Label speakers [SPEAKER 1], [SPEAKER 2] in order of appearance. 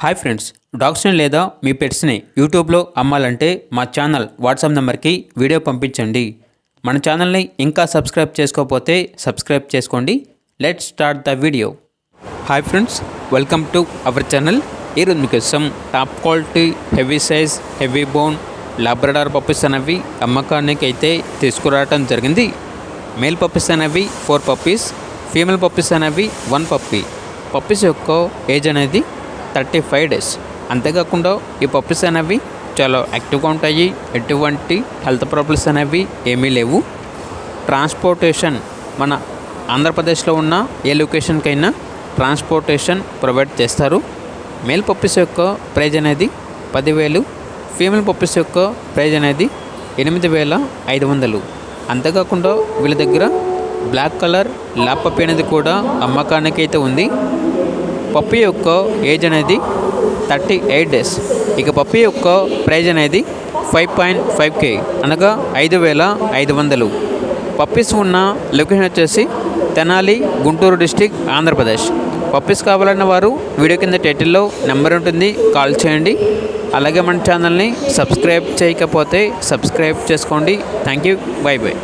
[SPEAKER 1] Hi friends, డాగ్స్ని లేదా మీ పెట్స్ని యూట్యూబ్లో అమ్మాలంటే మా ఛానల్ వాట్సాప్ నెంబర్కి వీడియో పంపించండి. మన ఛానల్ని ఇంకా సబ్స్క్రైబ్ చేసుకోకపోతే సబ్స్క్రైబ్ చేసుకోండి. Let's start the video. Hi friends, welcome to our channel. ఈరోజు మీకోసం top quality heavy size heavy bone Labrador puppies అనేవి అమ్మకానికి అయితే తీసుకురావడం జరిగింది. మేల్ పప్పీస్ అనేవి 4 పప్పీస్, ఫీమేల్ పప్పీస్ అనేవి 1 పప్పీ. పప్పీస్ యొక్క ఏజ్ అనేది 35 డేస్. అంతేకాకుండా ఈ పప్పీస్ అనేవి చాలా యాక్టివ్గా ఉంటాయి. ఎటువంటి హెల్త్ ప్రాబ్లమ్స్ అనేవి ఏమీ లేవు. ట్రాన్స్పోర్టేషన్ మన ఆంధ్రప్రదేశ్లో ఉన్న ఏ లొకేషన్కైనా ట్రాన్స్పోర్టేషన్ ప్రొవైడ్ చేస్తారు. మేల్ పప్పీస్ యొక్క ప్రైజ్ అనేది 10,000, ఫీమేల్ పప్పీస్ యొక్క ప్రైజ్ అనేది 8,500. అంతేకాకుండా వీళ్ళ దగ్గర బ్లాక్ కలర్ ల్యాబ్ పప్పీ అనేది కూడా అమ్మకానికి అయితే ఉంది. పప్పీ యొక్క ఏజ్ అనేది 38 డేస్. ఇక పప్పీ యొక్క ప్రైజ్ అనేది 5.5K అనగా 5,500. పప్పీస్ ఉన్న లొకేషన్ వచ్చేసి తెనాలి, గుంటూరు డిస్టిక్, ఆంధ్రప్రదేశ్. పప్పీస్ కావాలన్న వారు వీడియో కింద టైటిల్లో నెంబర్ ఉంటుంది, కాల్ చేయండి. అలాగే మన ఛానల్ని సబ్స్క్రైబ్ చేయకపోతే సబ్స్క్రైబ్ చేసుకోండి. Thank you, by by.